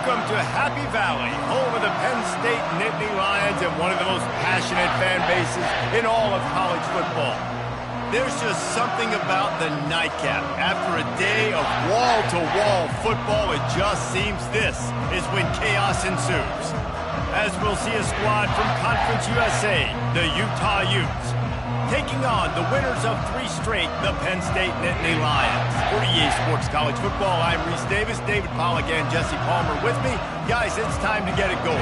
Welcome to Happy Valley, home of the Penn State Nittany Lions and one of the most passionate fan bases in all of college football. There's just something about the nightcap. After a day of wall-to-wall football, it just seems this is when chaos ensues. As we'll see a squad from Conference USA, the Utah Utes, taking on the winners of 3 straight, the Penn State Nittany Lions. For EA Sports College Football, I'm Reese Davis, David Pollack, and Jesse Palmer with me. Guys, it's time to get it going.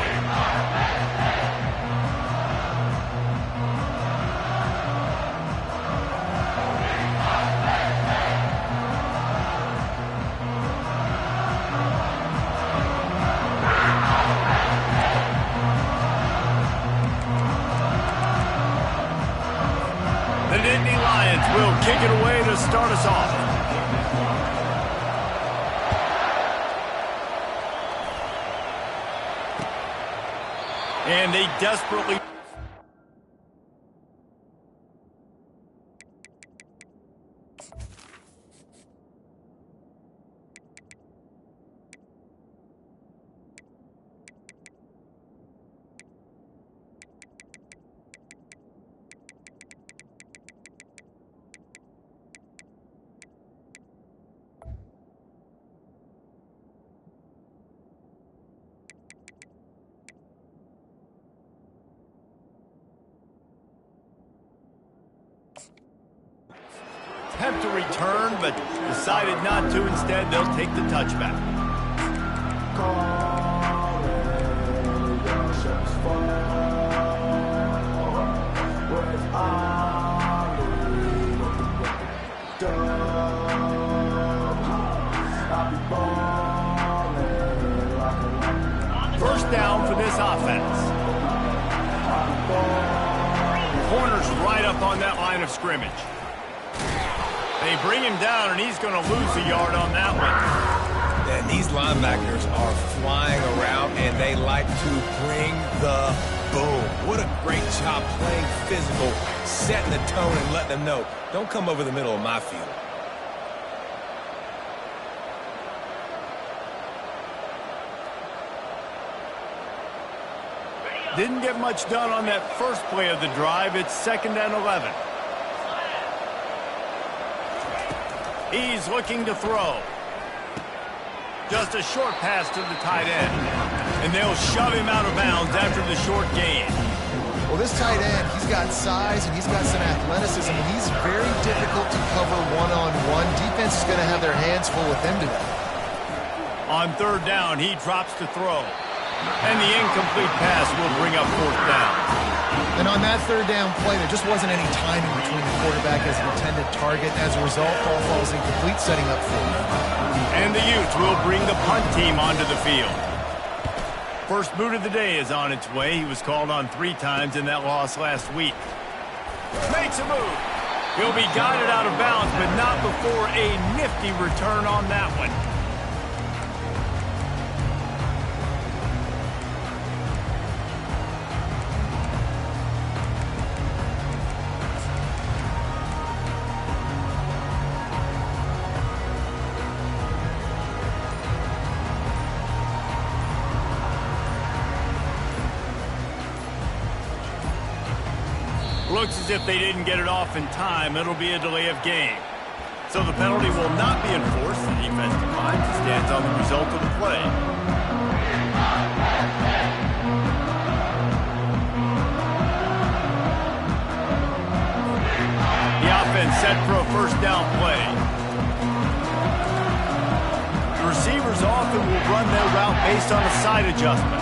The Nittany Lions will kick it away to start us off. And they desperately... attempt to return, but decided not to. Instead, they'll take the touchback. First down for this offense. Corner's right up on that line of scrimmage. They bring him down, and he's going to lose a yard on that one. And these linebackers are flying around, and they like to bring the boom. What a great job playing physical, setting the tone, and letting them know, don't come over the middle of my field. Didn't get much done on that first play of the drive. It's 2nd and 11. He's looking to throw. Just a short pass to the tight end. And they'll shove him out of bounds after the short gain. Well, this tight end, he's got size and he's got some athleticism. And he's very difficult to cover one-on-one. Defense is going to have their hands full with him today. On 3rd down, he drops to throw. And the incomplete pass will bring up 4th down. And on that 3rd down play, there just wasn't any timing between the quarterback as an intended target. As a result, ball falls incomplete, setting up 4th. And the Utes will bring the punt team onto the field. First boot of the day is on its way. He was called on 3 times in that loss last week. Makes a move. He'll be guided out of bounds, but not before a nifty return on that one. Looks as if they didn't get it off in time. It'll be a delay of game. So the penalty will not be enforced. The defense declines and stands on the result of the play. The offense set for a first down play. The receivers often will run their route based on a side adjustment.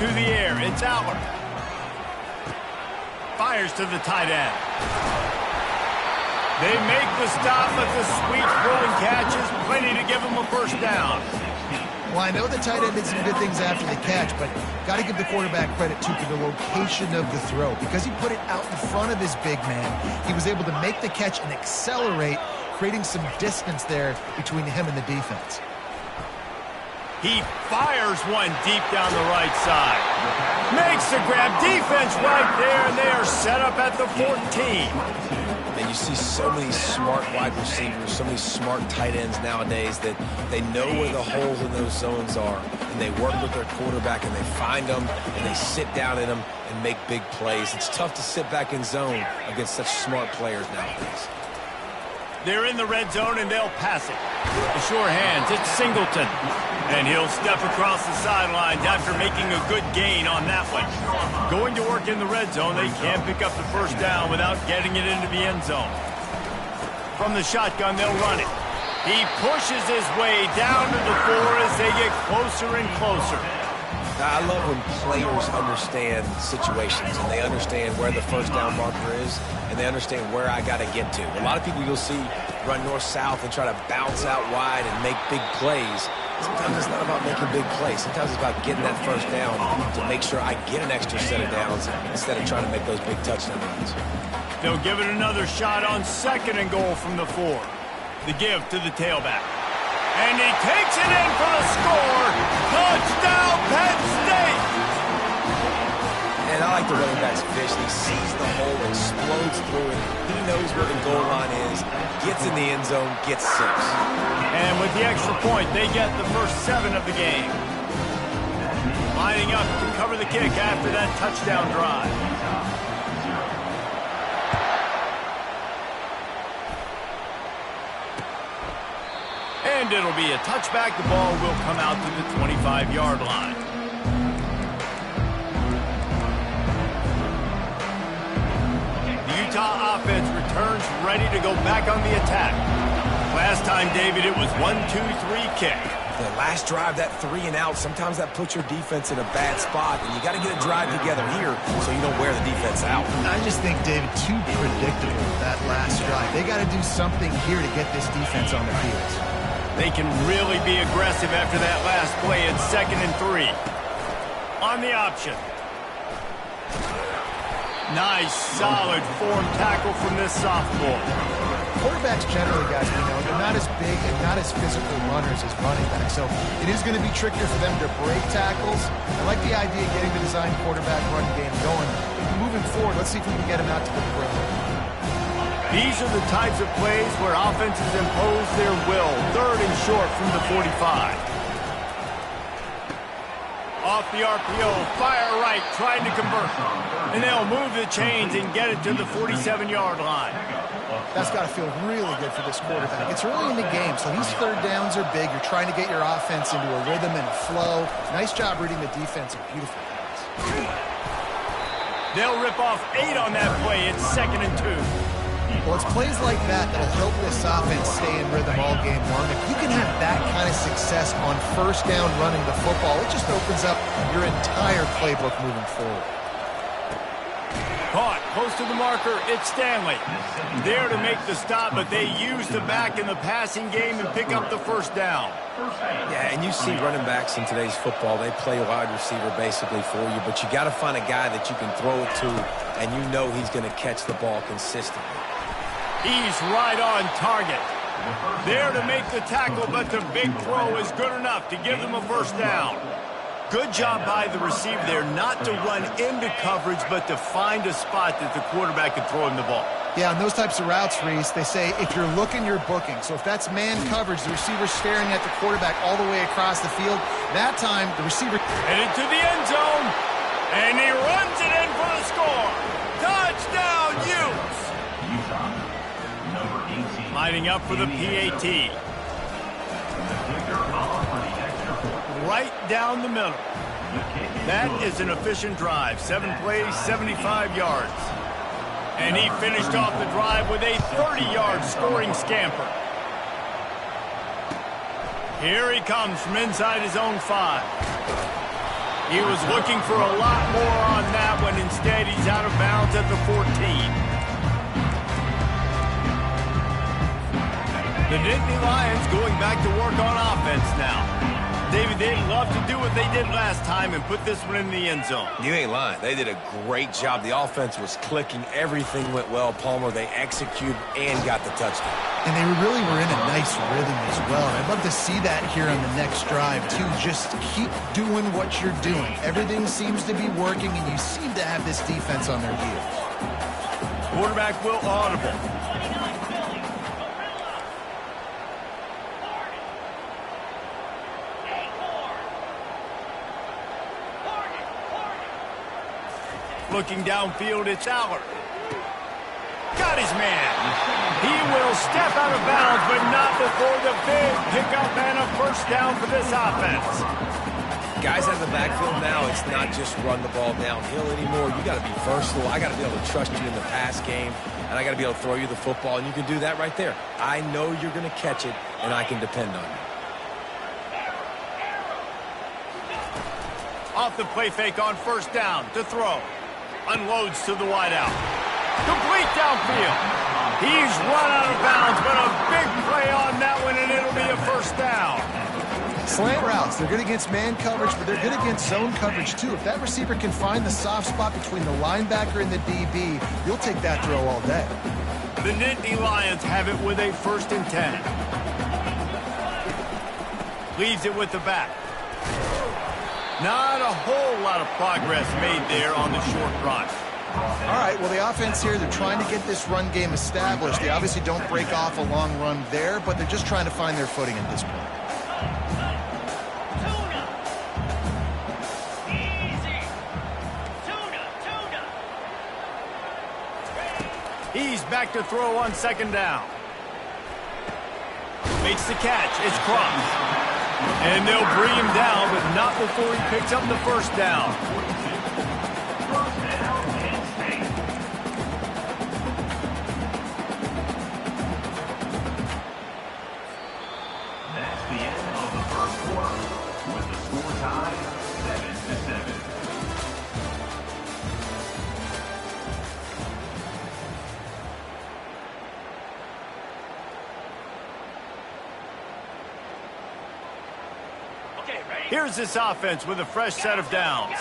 To the air, it's Aller. Fires to the tight end. They make the stop, but the sweet throwing catch is plenty to give them a first down. Well, I know the tight end did some good things after the catch, but got to give the quarterback credit, too, for the location of the throw. Because he put it out in front of his big man, he was able to make the catch and accelerate, creating some distance there between him and the defense. He fires one deep down the right side. Makes the grab. Defense right there, and they are set up at the 14. And You see so many smart wide receivers, so many smart tight ends nowadays that they know where the holes in those zones are, and they work with their quarterback, and they find them, and they sit down in them and make big plays. It's tough to sit back in zone against such smart players nowadays. They're in the red zone, and they'll pass it. The sure hands, it's Singleton. And he'll step across the sidelines after making a good gain on that one. Going to work in the red zone, they can't pick up the first down without getting it into the end zone. From the shotgun, they'll run it. He pushes his way down to the 4 as they get closer and closer. I love when players understand situations and they understand where the first down marker is and they understand where I got to get to. A lot of people you'll see run north-south and try to bounce out wide and make big plays. Sometimes it's not about making big plays. Sometimes it's about getting that first down to make sure I get an extra set of downs instead of trying to make those big touchdown runs. They'll give it another shot on 2nd and goal from the 4. The give to the tailback. And he takes it in for the score. Touchdown, Penn State! And I like the running back's vision. He sees the hole, explodes through it. He knows where the goal line is, gets in the end zone, gets 6. And with the extra point, they get the first 7 of the game. Lining up to cover the kick after that touchdown drive. And it'll be a touchback. The ball will come out to the 25-yard line. The Utah offense returns ready to go back on the attack. Last time, David, it was 1-2-3 kick. The last drive, that 3 and out, sometimes that puts your defense in a bad spot, and you got to get a drive together here so you don't wear the defense out. I just think, David, too predictable, that last drive. They got to do something here to get this defense on their heels. They can really be aggressive after that last play at 2nd and 3. On the option. Nice, solid form tackle from this sophomore. Quarterbacks generally, guys, we know, they're not as big and not as physical runners as running backs, so it is going to be trickier for them to break tackles. I like the idea of getting the design quarterback run game going. Moving forward, let's see if we can get him out to the perimeter. These are the types of plays where offenses impose their will. 3rd and short from the 45. Off the RPO, fire right, trying to convert. And they'll move the chains and get it to the 47-yard line. That's got to feel really good for this quarterback. It's early in the game, so these 3rd downs are big. You're trying to get your offense into a rhythm and a flow. Nice job reading the defense. Beautiful pass. They'll rip off 8 on that play. It's 2nd and 2. Well, it's plays like that that'll help this offense stay in rhythm all game long. If you can have that kind of success on first down running the football, it just opens up your entire playbook moving forward. Caught close to the marker, it's Stanley. There to make the stop, but they use the back in the passing game and pick up the first down. Yeah, and you see running backs in today's football, they play wide receiver basically for you, but you got to find a guy that you can throw it to, and you know he's going to catch the ball consistently. He's right on target. There to make the tackle, but the big throw is good enough to give them a first down. Good job by the receiver there not to run into coverage, but to find a spot that the quarterback can throw him the ball. Yeah, on those types of routes, Reese, they say if you're looking, you're booking. So if that's man coverage, the receiver's staring at the quarterback all the way across the field, that time the receiver... Headed to the end zone, and he runs it in for the score. Touchdown, Utes! Lining up for the PAT. Right down the middle. That is an efficient drive. 7 plays, 75 yards. And he finished off the drive with a 30-yard scoring scamper. Here he comes from inside his own 5. He was looking for a lot more on that one. Instead, he's out of bounds at the 14. The Nittany Lions going back to work on offense now. David, they'd love to do what they did last time and put this one in the end zone. You ain't lying. They did a great job. The offense was clicking. Everything went well. Palmer, they executed and got the touchdown. And they really were in a nice rhythm as well. And I'd love to see that here on the next drive, too. Just keep doing what you're doing. Everything seems to be working, and you seem to have this defense on their heels. Quarterback will audible. Looking downfield, it's Allard. Got his man. He will step out of bounds, but not before the big pickup and a first down for this offense. Guys out of the backfield now, it's not just run the ball downhill anymore. You got to be versatile. I got to be able to trust you in the pass game, and I got to be able to throw you the football, and you can do that right there. I know you're going to catch it, and I can depend on you. Off the play fake on first down to throw. Unloads to the wideout. Complete downfield. He's run out of bounds, but a big play on that one, and it'll be a first down. Slant routes, they're good against man coverage, but they're good against zone coverage too. If that receiver can find the soft spot between the linebacker and the DB, you'll take that throw all day. The Nittany Lions have it with a 1st and 10. Leaves it with the back. Not a whole lot of progress made there on the short run. All right, well, the offense here, they're trying to get this run game established. They obviously don't break off a long run there, but they're just trying to find their footing at this point. He's back to throw on 2nd down. Makes the catch. It's crossed. And they'll bring him down, but not before he picks up the first down. That's the end of the first quarter, with the score tied 7-7. Here's this offense with a fresh set of downs.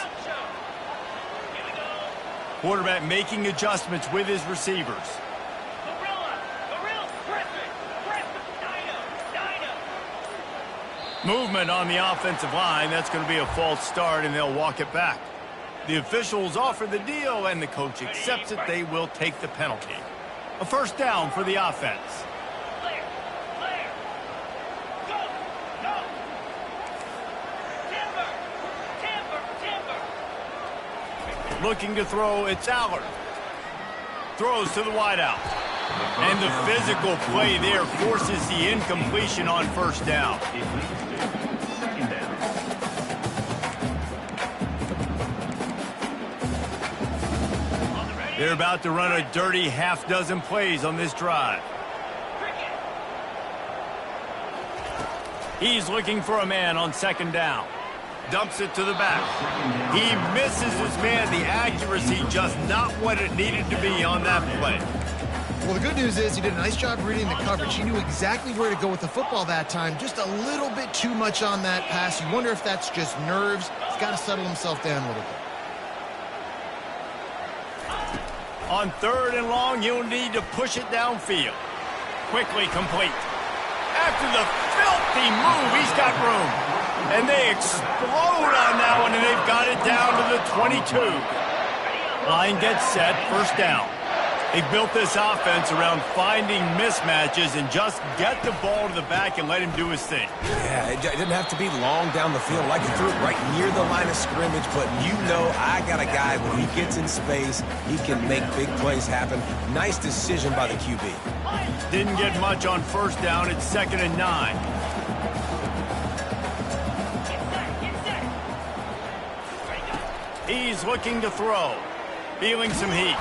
Quarterback making adjustments with his receivers. Movement on the offensive line. That's going to be a false start, and they'll walk it back. The officials offer the deal, and the coach accepts it. They will take the penalty. A first down for the offense. Looking to throw, it's Allard. Throws to the wideout. And the physical play there forces the incompletion on first down. They're about to run a dirty half-dozen plays on this drive. He's looking for a man on 2nd down. Dumps it to the back. He misses his man. The accuracy just not what it needed to be on that play. Well, the good news is he did a nice job reading the coverage. He knew exactly where to go with the football that time. Just a little bit too much on that pass. You wonder if that's just nerves. He's got to settle himself down a little bit. On 3rd and long, you'll need to push it downfield. Quickly complete. After the filthy move, he's got room. And they explode on that one, and they've got it down to the 22. Line gets set, first down. They've built this offense around finding mismatches and just get the ball to the back and let him do his thing. Yeah, it didn't have to be long down the field. Like he threw it right near the line of scrimmage, but you know I got a guy when he gets in space, he can make big plays happen. Nice decision by the QB. Didn't get much on first down. It's 2nd and 9. He's looking to throw. Feeling some heat.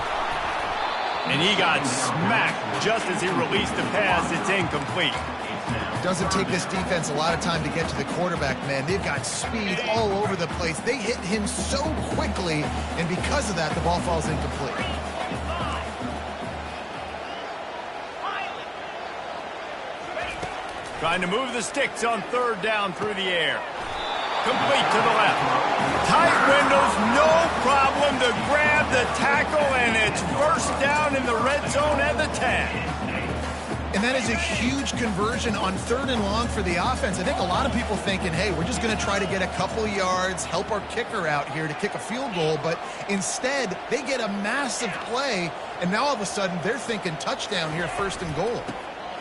And he got smacked just as he released the pass. It's incomplete. It doesn't take this defense a lot of time to get to the quarterback, man. They've got speed all over the place. They hit him so quickly, and because of that, the ball falls incomplete. Trying to move the sticks on 3rd down through the air. Complete to the left. Tight windows, no problem to grab the tackle, and it's first down in the red zone at the 10. And that is a huge conversion on 3rd and long for the offense. I think a lot of people thinking, hey, we're just going to try to get a couple yards, help our kicker out here to kick a field goal. But instead, they get a massive play, and now all of a sudden they're thinking touchdown here, 1st and goal.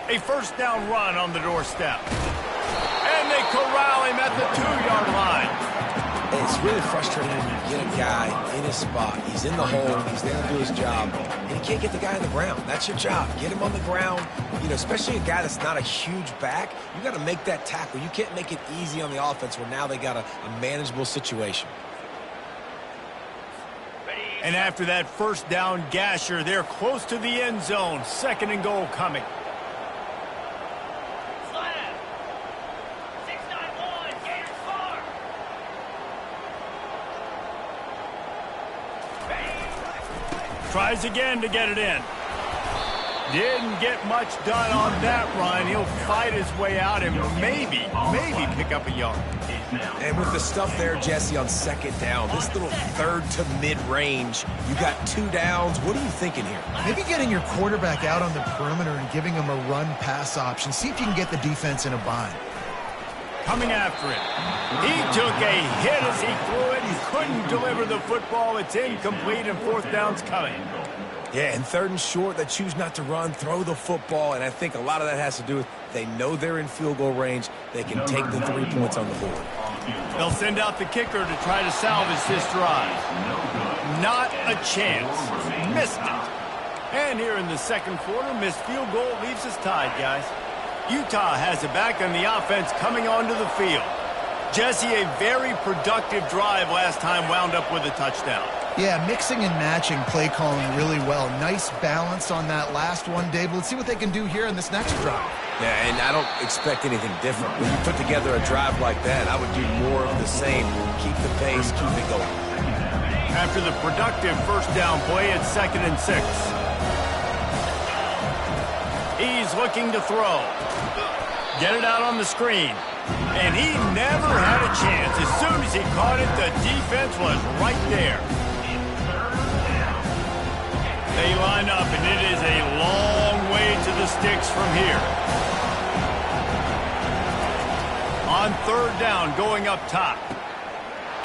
A first down run on the doorstep. And they corral him at the 2-yard line. It's really frustrating when you get a guy in his spot. He's in the hole. He's there to do his job. And you can't get the guy on the ground. That's your job. Get him on the ground. You know, especially a guy that's not a huge back. You got to make that tackle. You can't make it easy on the offense where now they got a manageable situation. And after that first down gasher, they're close to the end zone. 2nd and goal coming. Tries again to get it in. Didn't get much done on that run. He'll fight his way out and maybe pick up a yard. And with the stuff there, Jesse, on 2nd down, this little 3rd to mid-range, you got 2 downs. What are you thinking here? Maybe getting your quarterback out on the perimeter and giving him a run-pass option. See if you can get the defense in a bind. Coming after it. He took a hit as he threw it and couldn't deliver the football. It's incomplete and 4th down's coming. Yeah, and 3rd and short, they choose not to run, throw the football, and I think a lot of that has to do with they know they're in field goal range. They can take the 3 points on the board. They'll send out the kicker to try to salvage this drive. Not a chance. Missed it. And here in the 2nd quarter, missed field goal leaves us tied, guys. Utah has it back on the offense coming onto the field. Jesse, a very productive drive last time wound up with a touchdown. Yeah, mixing and matching play calling really well. Nice balance on that last one, Dave. Let's see what they can do here in this next drive. Yeah, and I don't expect anything different. When you put together a drive like that, I would do more of the same. Keep the pace, keep it going. After the productive first down play, it's 2nd and 6. He's looking to throw. Get it out on the screen. And he never had a chance. As soon as he caught it, the defense was right there. They line up, and it is a long way to the sticks from here. On 3rd down, going up top.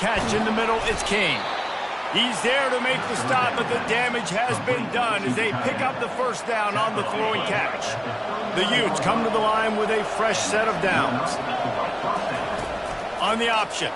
Catch in the middle, it's King. He's there to make the stop, but the damage has been done as they pick up the first down on the throw and catch. The Utes come to the line with a fresh set of downs. On the option.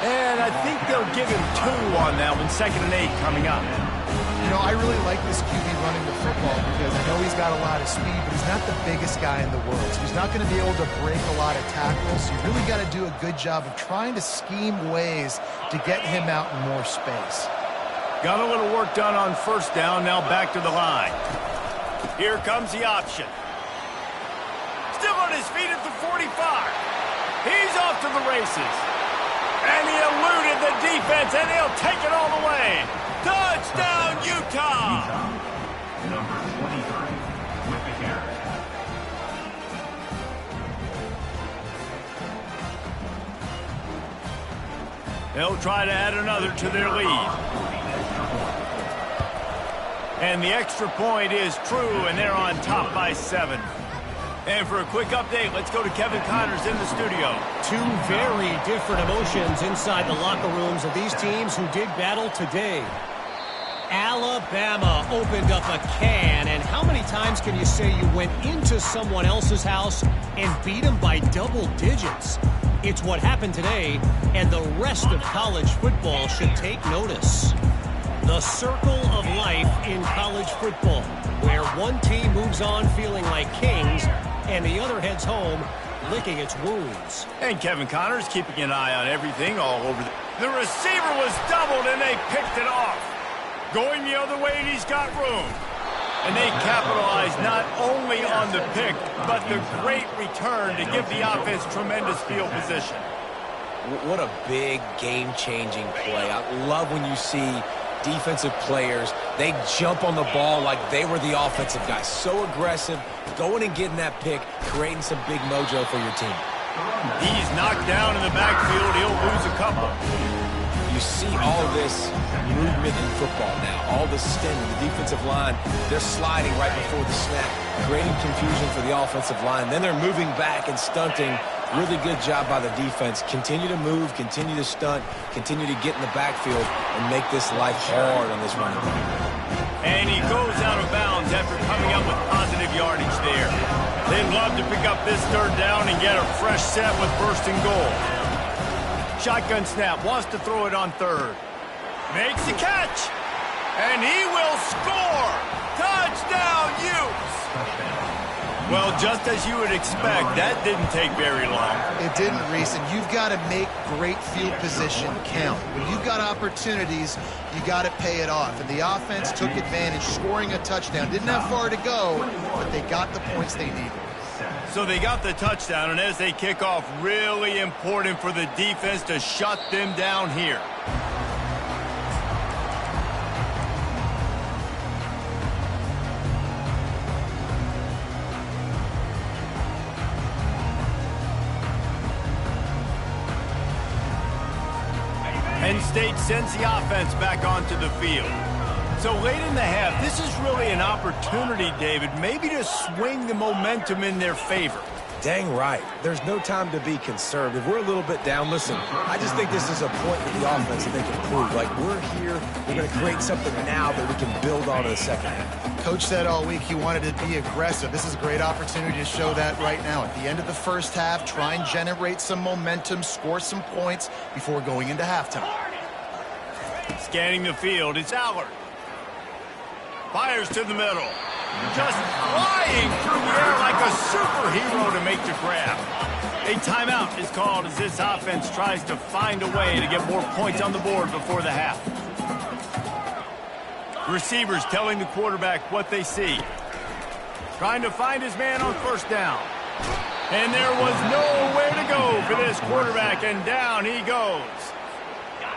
And I think they'll give him 2 on that one. 2nd and 8 coming up. You know, I really like this QB running the football because I know he's got a lot of speed, but he's not the biggest guy in the world. So he's not going to be able to break a lot of tackles. So you really got to do a good job of trying to scheme ways to get him out in more space. Got a little work done on first down. Now back to the line. Here comes the option. Still on his feet at the 45. He's off to the races. And he eluded the defense, and he'll take it all the way. Touchdown, Utah! Number 23 with the carry. They'll try to add another to their lead. And the extra point is true, and they're on top by 7. And for a quick update, let's go to Kevin Connors in the studio. 2 very different emotions inside the locker rooms of these teams who did battle today. Alabama opened up a can, and how many times can you say you went into someone else's house and beat them by double digits? It's what happened today, and the rest of college football should take notice. The circle of life in college football, where one team moves on feeling like kings, and the other heads home licking its wounds. And Kevin Connors keeping an eye on everything all over. The receiver was doubled, and they picked it off. Going the other way, and he's got room. And they capitalized not only on the pick, but the great return to give the offense tremendous field position. What a big game-changing play. I love when you see defensive players, they jump on the ball like they were the offensive guys. So aggressive, going and getting that pick, creating some big mojo for your team. He's knocked down in the backfield. He'll lose a couple. You see all of this movement in football now. All the stemming, the defensive line, they're sliding right before the snap, creating confusion for the offensive line. Then they're moving back and stunting. Really good job by the defense. Continue to move, continue to stunt, continue to get in the backfield and make this life hard on this running back. And he goes out of bounds after coming up with positive yardage there. They'd love to pick up this third down and get a fresh set with first and goal. Shotgun snap, wants to throw it on third. Makes the catch, and he will score! Touchdown, Utes! Well, just as you would expect, that didn't take very long. It didn't, Reese, and you've got to make great field position count. When you've got opportunities, you got to pay it off. And the offense took advantage, scoring a touchdown. Didn't have far to go, but they got the points they needed. So they got the touchdown, and as they kick off, really important for the defense to shut them down here. Penn State sends the offense back onto the field. So late in the half, this is really an opportunity, David, maybe to swing the momentum in their favor. Dang right. There's no time to be conservative. We're a little bit down. Listen, I just think this is a point for the offense that they can prove. Like, we're here, we're going to create something now that we can build on in the second half. Coach said all week he wanted to be aggressive. This is a great opportunity to show that right now. At the end of the first half, try and generate some momentum, score some points before going into halftime. Scanning the field, it's Allard. Fires to the middle. Just flying through the air like a superhero to make the grab. A timeout is called as this offense tries to find a way to get more points on the board before the half. Receivers telling the quarterback what they see. Trying to find his man on first down. And there was nowhere to go for this quarterback, and down he goes.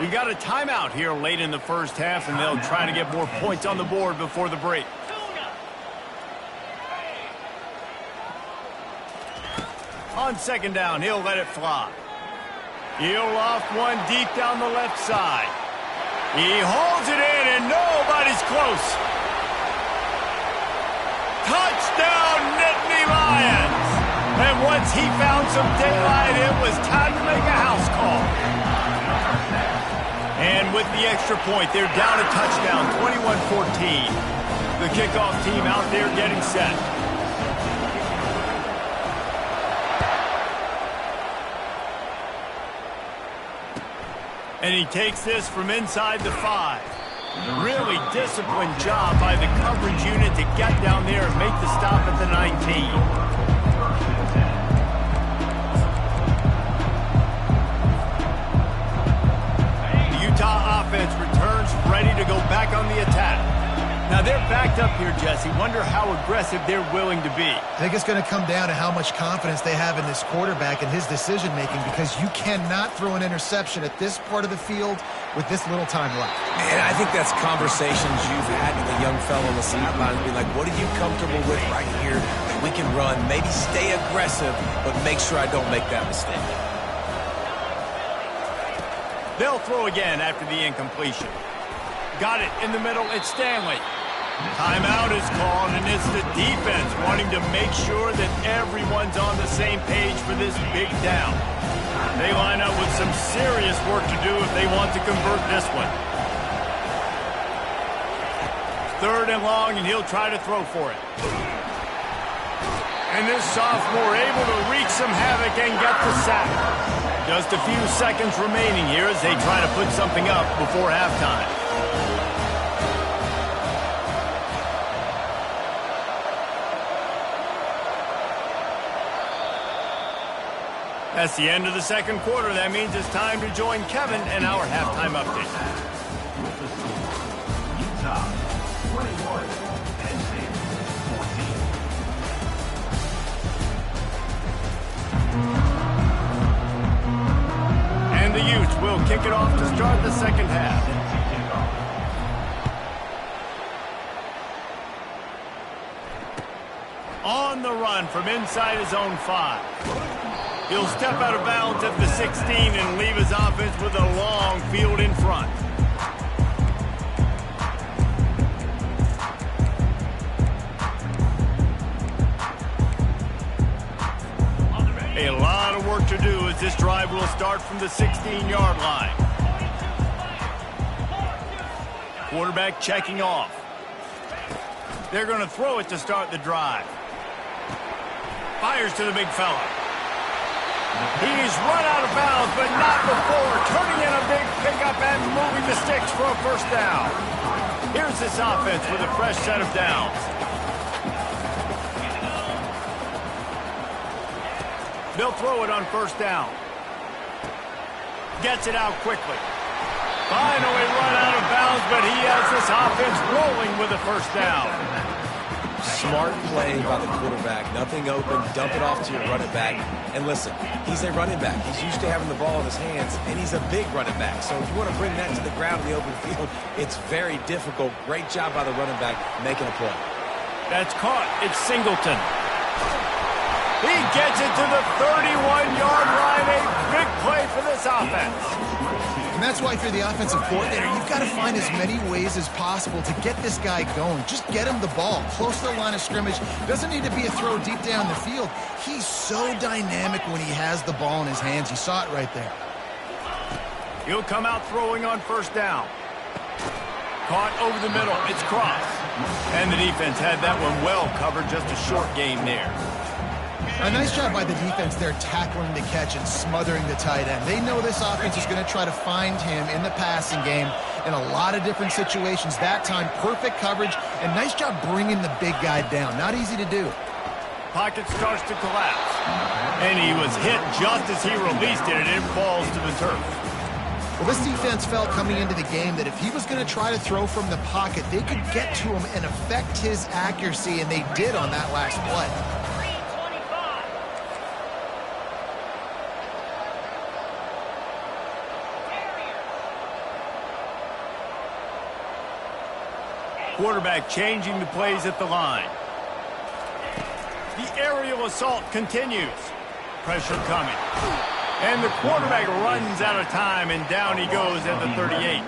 We got a timeout here late in the first half, and they'll try to get more points on the board before the break. On second down, he'll let it fly. He'll loft one deep down the left side. He holds it in, and nobody's close. Touchdown, Nittany Lions! And once he found some daylight, it was time to make a house call. And with the extra point, they're down a touchdown, 21-14. The kickoff team out there getting set. And he takes this from inside the 5. Really disciplined job by the coverage unit to get down there and make the stop at the 19. Offense returns ready to go back on the attack. Now they're backed up here, Jesse. Wonder how aggressive they're willing to be. I think it's going to come down to how much confidence they have in this quarterback and his decision-making, because you cannot throw an interception at this part of the field with this little time left. And I think that's conversations you've had with a young fellow on the sideline, be like, what are you comfortable with right here that we can run? Maybe stay aggressive, but make sure I don't make that mistake. They'll throw again after the incompletion. Got it in the middle, it's Stanley. Timeout is called, and it's the defense wanting to make sure that everyone's on the same page for this big down. They line up with some serious work to do if they want to convert this one. Third and long, and he'll try to throw for it. And this sophomore able to wreak some havoc and get the sack. Just a few seconds remaining here as they try to put something up before halftime. That's the end of the second quarter. That means it's time to join Kevin in our halftime update. Ncaa, 21, Penn State, 14. And the Utes will kick it off to start the second half. On the run from inside his own 5. He'll step out of bounds at the 16 and leave his offense with a long field in front. A lot of work to do as this drive will start from the 16-yard line. Quarterback checking off. They're going to throw it to start the drive. Fires to the big fella. He's run out of bounds, but not before turning in a big pickup and moving the sticks for a first down. Here's this offense with a fresh set of downs. They'll throw it on first down. Gets it out quickly. Finally run out of bounds, but he has this offense rolling with a first down. Smart play by the quarterback. Nothing open. Dump it off to your running back. And listen, he's a running back. He's used to having the ball in his hands, and he's a big running back. So if you want to bring that to the ground in the open field, it's very difficult. Great job by the running back making a play. That's caught. It's Singleton. He gets it to the 31-yard line. A big play for this offense. And that's why if you're the offensive coordinator, you've got to find as many ways as possible to get this guy going. Just get him the ball close to the line of scrimmage. Doesn't need to be a throw deep down the field. He's so dynamic when he has the ball in his hands. You saw it right there. He'll come out throwing on first down. Caught over the middle. It's Cross. And the defense had that one well covered. Just a short game there. A nice job by the defense there tackling the catch and smothering the tight end. They know this offense is going to try to find him in the passing game in a lot of different situations. That time, perfect coverage, and nice job bringing the big guy down. Not easy to do. Pocket starts to collapse. And he was hit just as he released it, and it falls to the turf. Well, this defense felt coming into the game that if he was going to try to throw from the pocket, they could get to him and affect his accuracy, and they did on that last play. Quarterback changing the plays at the line. The aerial assault continues. Pressure coming. And the quarterback runs out of time, and down he goes at the 38.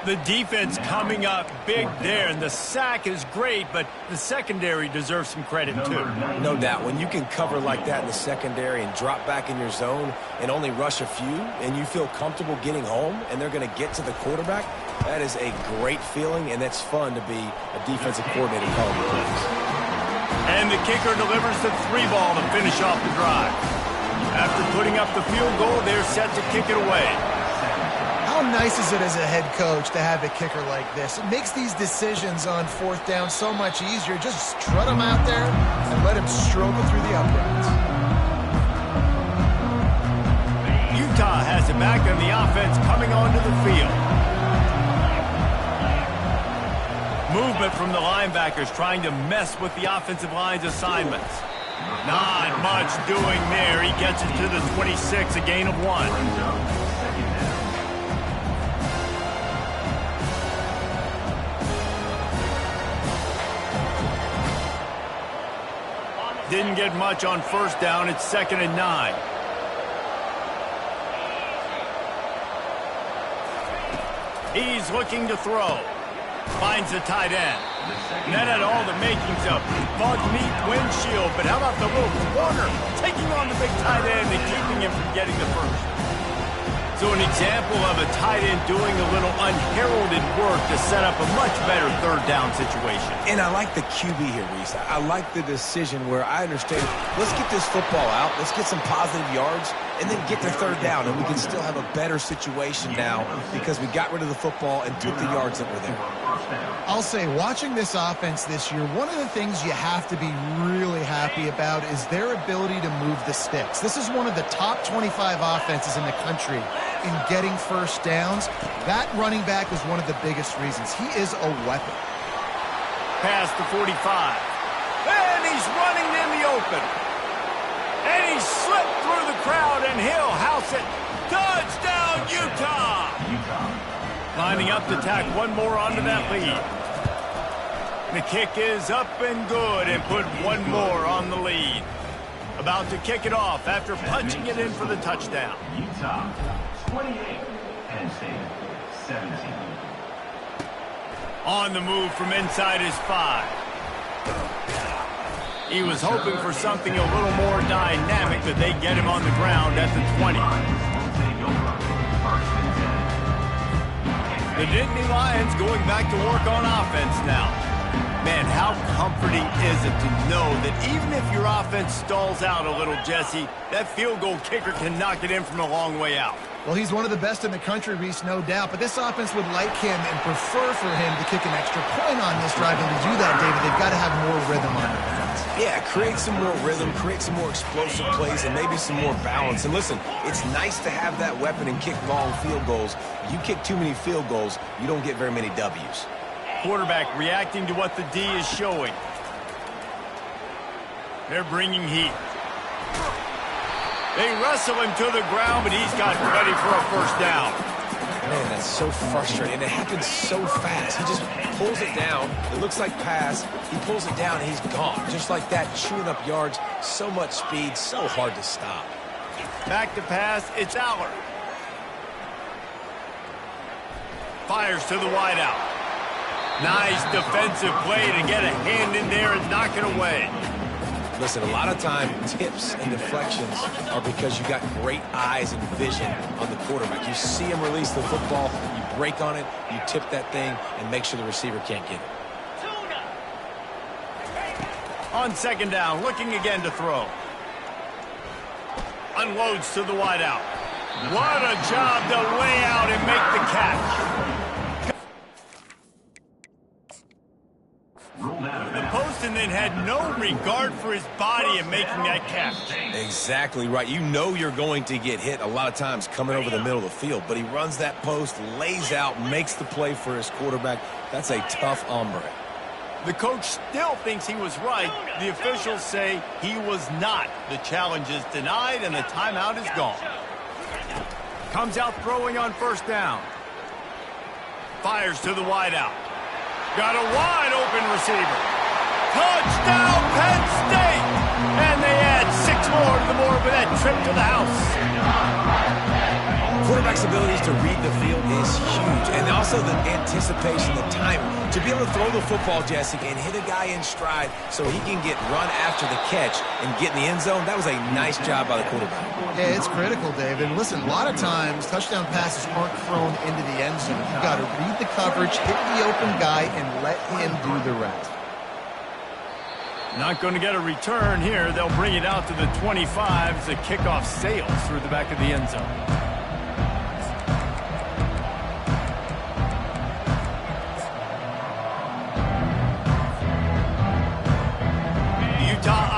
The defense coming up big there, and the sack is great, but the secondary deserves some credit too. No doubt. When you can cover like that in the secondary and drop back in your zone and only rush a few, and you feel comfortable getting home, and they're going to get to the quarterback, that is a great feeling, and that's fun to be a defensive coordinator calling the plays. And the kicker delivers the 3-ball to finish off the drive. After putting up the field goal, they're set to kick it away. How nice is it as a head coach to have a kicker like this? It makes these decisions on fourth down so much easier. Just strut him out there and let him struggle through the uprights. Utah has it back on the offense coming onto the field. Movement from the linebackers trying to mess with the offensive line's assignments. Not much doing there. He gets it to the 26, a gain of 1. Didn't get much on first down. It's 2nd and 9. He's looking to throw. Finds the tight end. That had all the makings of bug meat windshield, but how about the little corner taking on the big tight end and keeping him from getting the first? So an example of a tight end doing a little unheralded work to set up a much better third down situation. And I like the QB here, Reese. I like the decision where I understand, let's get this football out, let's get some positive yards, and then get the third down, and we can still have a better situation now because we got rid of the football and took the yards that were there. I'll say, watching this offense this year, one of the things you have to be really happy about is their ability to move the sticks. This is one of the top 25 offenses in the country in getting first downs. That running back is one of the biggest reasons. He is a weapon. Past the 45. And he's running in the open. And he slipped through the crowd, and he'll house it. Touchdown, Utah! Lining up to tack one more onto that lead. The kick is up and good and put one more on the lead. About to kick it off after punching it in for the touchdown. Utah, 28. Penn State, 17. On the move from inside his 5. He was hoping for something a little more dynamic, but they get him on the ground at the 20. The Nittany Lions going back to work on offense now. Man, how comforting is it to know that even if your offense stalls out a little, Jesse, that field goal kicker can knock it in from a long way out. Well, he's one of the best in the country, Reese, no doubt. But this offense would like him and prefer for him to kick an extra point on this drive. And to do that, David, they've got to have more rhythm on defense. Yeah, create some more rhythm, create some more explosive plays, and maybe some more balance. And listen, it's nice to have that weapon and kick long field goals. You kick too many field goals, you don't get very many W's. Quarterback reacting to what the D is showing. They're bringing heat. They wrestle him to the ground, but he's got ready for a first down. Man, that's so frustrating. And it happens so fast. He just pulls it down. It looks like pass. He pulls it down, and he's gone. Just like that, chewing up yards. So much speed, so hard to stop. Back to pass, it's Aller. Fires to the wideout. Nice defensive play to get a hand in there and knock it away. Listen, a lot of time, tips and deflections are because you got great eyes and vision on the quarterback. You see him release the football, you break on it, you tip that thing, and make sure the receiver can't get it. On second down, looking again to throw. Unloads to the wideout. What a job to lay out and make the catch. The Poston then had no regard for his body in making that catch. Exactly right. You know you're going to get hit a lot of times coming over the middle of the field, but he runs that post, lays out, makes the play for his quarterback. That's a tough hombre. The coach still thinks he was right. The officials say he was not. The challenge is denied and the timeout is gone. Comes out throwing on first down. Fires to the wideout. Got a wide open receiver. Touchdown, Penn State! And they add 6 more to the board with that trip to the house. Quarterback's abilities to read the field is huge. And also the anticipation, the timing. To be able to throw the football, Jesse, and hit a guy in stride so he can get run after the catch and get in the end zone, that was a nice job by the quarterback. Yeah, it's critical, David. And listen, a lot of times, touchdown passes aren't thrown into the end zone. You've got to read the coverage, hit the open guy, and let him do the rest. Not going to get a return here. They'll bring it out to the 25 as the kickoff sails through the back of the end zone.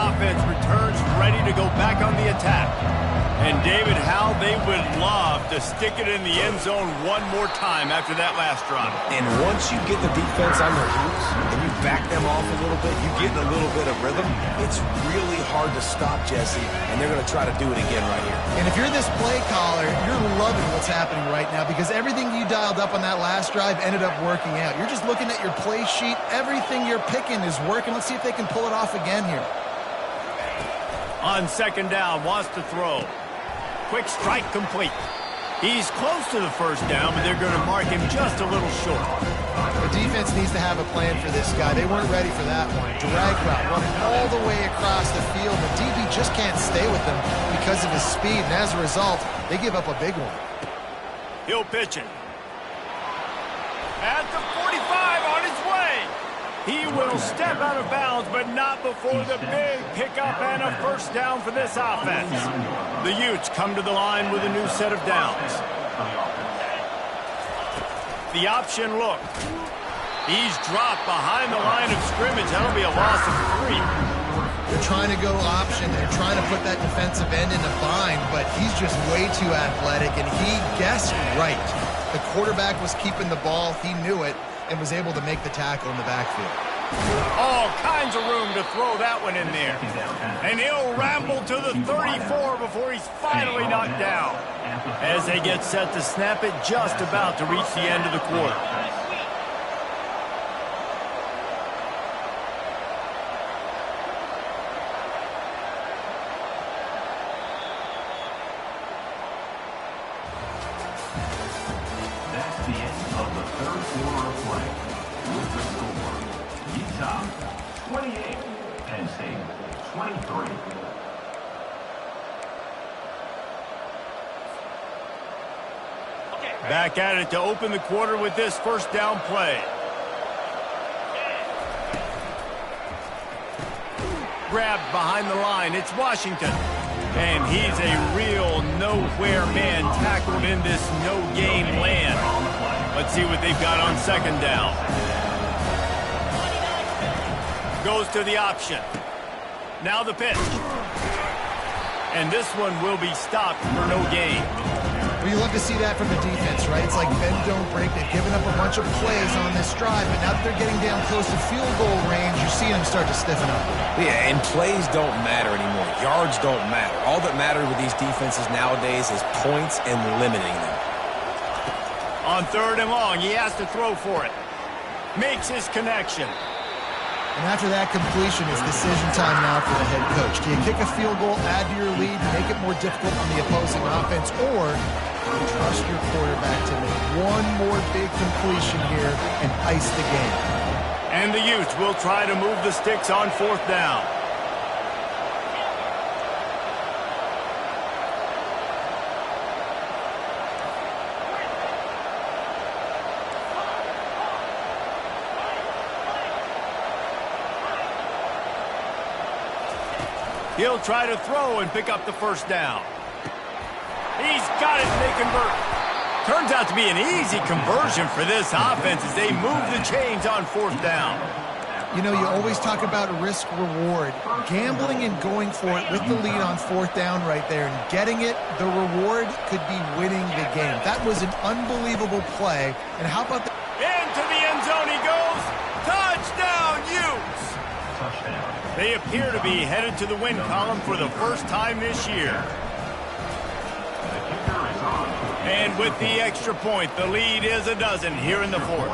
Offense returns ready to go back on the attack. And David, how they would love to stick it in the end zone one more time after that last drive. And once you get the defense on their heels and you back them off a little bit, you get in a little bit of rhythm, it's really hard to stop, Jesse, and they're going to try to do it again right here. And if you're this play caller, you're loving what's happening right now because everything you dialed up on that last drive ended up working out. You're just looking at your play sheet. Everything you're picking is working. Let's see if they can pull it off again here. On second down, wants to throw. Quick strike complete. He's close to the first down, but they're going to mark him just a little short. The defense needs to have a plan for this guy. They weren't ready for that one. Drag route, running all the way across the field. The DB just can't stay with him because of his speed, and as a result, they give up a big one. He'll pitch it. At the 45, on his way. He will step out of bounds, but not before the big pickup and a first down for this offense. The Utes come to the line with a new set of downs. The option look. He's dropped behind the line of scrimmage. That'll be a loss of 3. They're trying to go option. They're trying to put that defensive end in a bind, but he's just way too athletic, and he guessed right. The quarterback was keeping the ball. He knew it and was able to make the tackle in the backfield. All kinds of room to throw that one in there. And he'll ramble to the 34 before he's finally knocked down. As they get set to snap it, just about to reach the end of the quarter. That's the end of the third quarter of play. With the score, Ncaa 28, Penn State 23. Back at it to open the quarter with this first down play. grabbed behind the line. It's Washington. And he's a real nowhere man tackled in this no-game land. Let's see what they've got on second down. Goes to the option. Now the pitch. And this one will be stopped for no gain. Well, you love to see that from the defense, right? It's like bend, don't break. They've given up a bunch of plays on this drive, but now that they're getting down close to field goal range, you're seeing them start to stiffen up. Yeah, and plays don't matter anymore. Yards don't matter. All that matters with these defenses nowadays is points and limiting them. On third and long, he has to throw for it. Makes his connection. And after that completion, it's decision time now for the head coach. Do you kick a field goal, add to your lead, make it more difficult on the opposing offense, or do you trust your quarterback to make one more big completion here and ice the game? And the Utes will try to move the sticks on fourth down. He'll try to throw and pick up the first down. He's got it, and they convert. Turns out to be an easy conversion for this offense as they move the chains on fourth down. You know, you always talk about risk-reward. Gambling and going for it with the lead on fourth down right there and getting it, the reward could be winning the game. That was an unbelievable play. And how about the... Into the end zone he goes. Touchdown, Utes! They appear to be headed to the win column for the first time this year. And with the extra point, the lead is a dozen here in the fourth.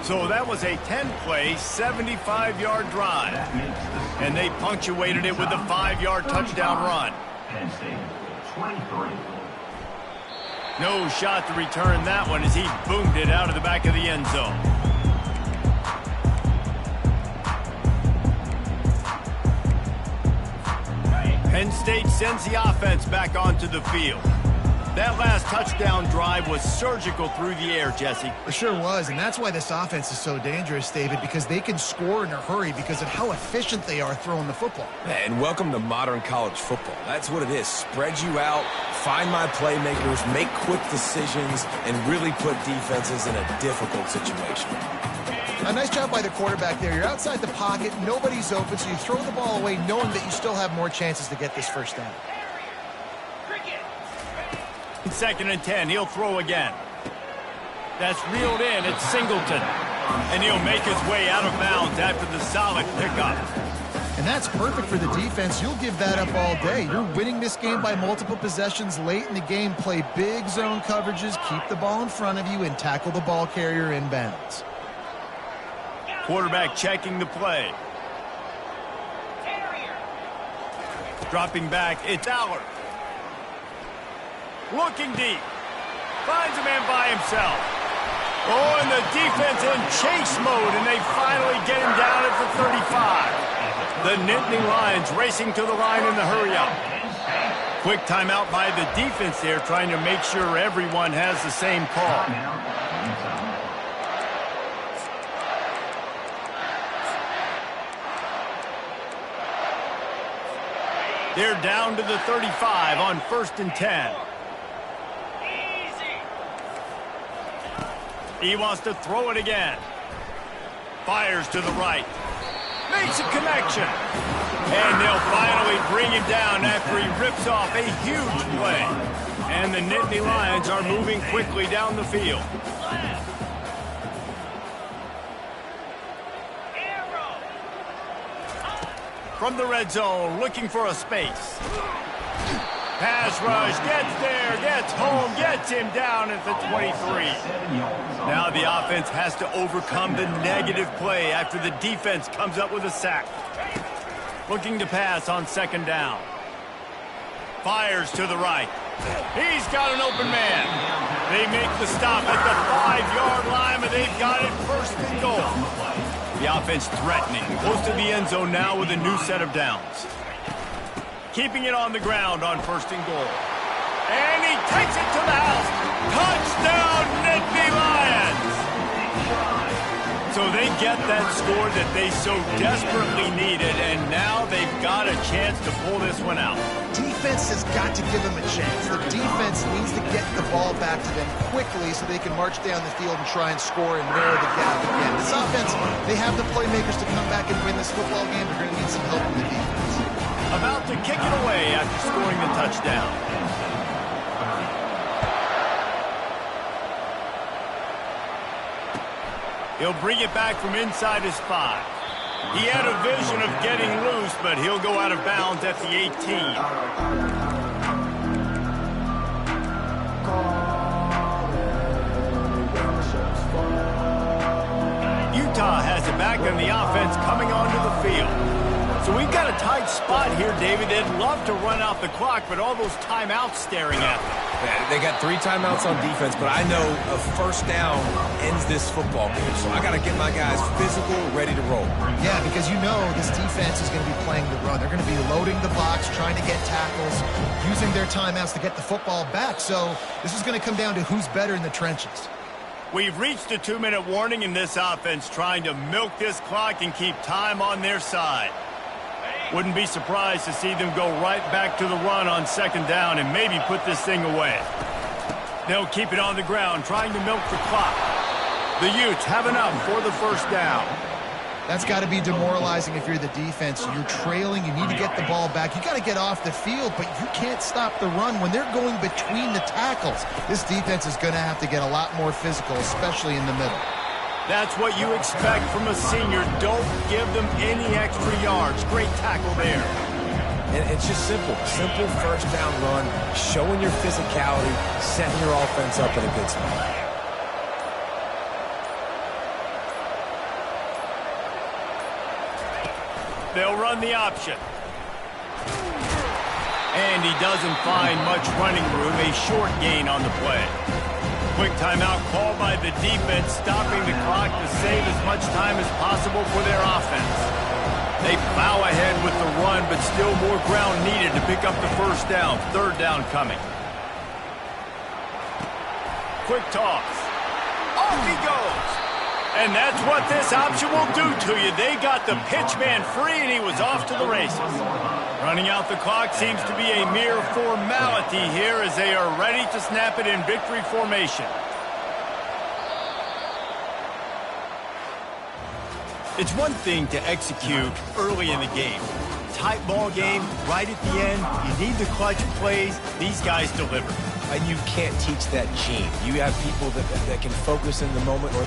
So that was a 10-play, 75-yard drive. And they punctuated it with a 5-yard touchdown run. No shot to return that one as he boomed it out of the back of the end zone. Penn State sends the offense back onto the field. That last touchdown drive was surgical through the air, Jesse. It sure was, and that's why this offense is so dangerous, David, because they can score in a hurry because of how efficient they are throwing the football. And welcome to modern college football. That's what it is. Spread you out, find my playmakers, make quick decisions, and really put defenses in a difficult situation. A nice job by the quarterback there. You're outside the pocket, nobody's open, so you throw the ball away knowing that you still have more chances to get this first down. Second and 10, he'll throw again. That's reeled in, it's Singleton. And he'll make his way out of bounds after the solid pickup. And that's perfect for the defense. You'll give that up all day. You're winning this game by multiple possessions late in the game. Play big zone coverages, keep the ball in front of you, and tackle the ball carrier inbounds. Quarterback checking the play. Dropping back, it's Allard. Looking deep. Finds a man by himself. Oh, and the defense in chase mode, and they finally get him down at the 35. The Nittany Lions racing to the line in the hurry-up. Quick timeout by the defense there, trying to make sure everyone has the same call. They're down to the 35 on 1st and 10. He wants to throw it again. Fires to the right. Makes a connection. And they'll finally bring him down after he rips off a huge play. And the Nittany Lions are moving quickly down the field. From the red zone, looking for a space. Pass rush, gets there, gets home, gets him down at the 23. Now the offense has to overcome the negative play after the defense comes up with a sack. Looking to pass on second down. Fires to the right. He's got an open man. They make the stop at the 5-yard line, but they've got it first and goal. The offense threatening, close to the end zone now with a new set of downs. Keeping it on the ground on 1st and goal. And he takes it to the house. Touchdown, Nittany Lions! So they get that score that they so desperately needed, and now they've got a chance to pull this one out. Defense has got to give them a chance. The defense needs to get the ball back to them quickly so they can march down the field and try and score and narrow the gap again. This offense, they have the playmakers to come back and win this football game. They're going to need some help from the defense. About to kick it away after scoring the touchdown. He'll bring it back from inside his 5. He had a vision of getting loose, but he'll go out of bounds at the 18. Utah has it back and the offense coming onto the field. So we've got a tight spot here, David. They'd love to run out the clock, but all those timeouts staring at them. They got 3 timeouts on defense, but I know a first down ends this football game. So I got to get my guys physical, ready to roll. Yeah, because you know this defense is going to be playing the run. They're going to be loading the box, trying to get tackles, using their timeouts to get the football back. So this is going to come down to who's better in the trenches. We've reached a 2-minute warning in this offense, trying to milk this clock and keep time on their side. Wouldn't be surprised to see them go right back to the run on 2nd down and maybe put this thing away. They'll keep it on the ground, trying to milk the clock. The Utes have enough for the 1st down. That's got to be demoralizing if you're the defense. You're trailing. You need to get the ball back. You got to get off the field, but you can't stop the run when they're going between the tackles. This defense is going to have to get a lot more physical, especially in the middle. That's what you expect from a senior. Don't give them any extra yards. Great tackle there. And it's just simple. Simple 1st down run, showing your physicality, setting your offense up in a good spot. They'll run the option. And he doesn't find much running room. A short gain on the play. Quick timeout called by the defense, stopping the clock to save as much time as possible for their offense. They plow ahead with the run, but still more ground needed to pick up the 1st down. 3rd down coming. Quick toss. Off he goes. And that's what this option will do to you. They got the pitch man free, and he was off to the races. Running out the clock seems to be a mere formality here as they are ready to snap it in victory formation. It's one thing to execute early in the game. Tight ball game, right at the end, you need the clutch plays. These guys deliver. And you can't teach that gene. You have people that can focus in the moment, or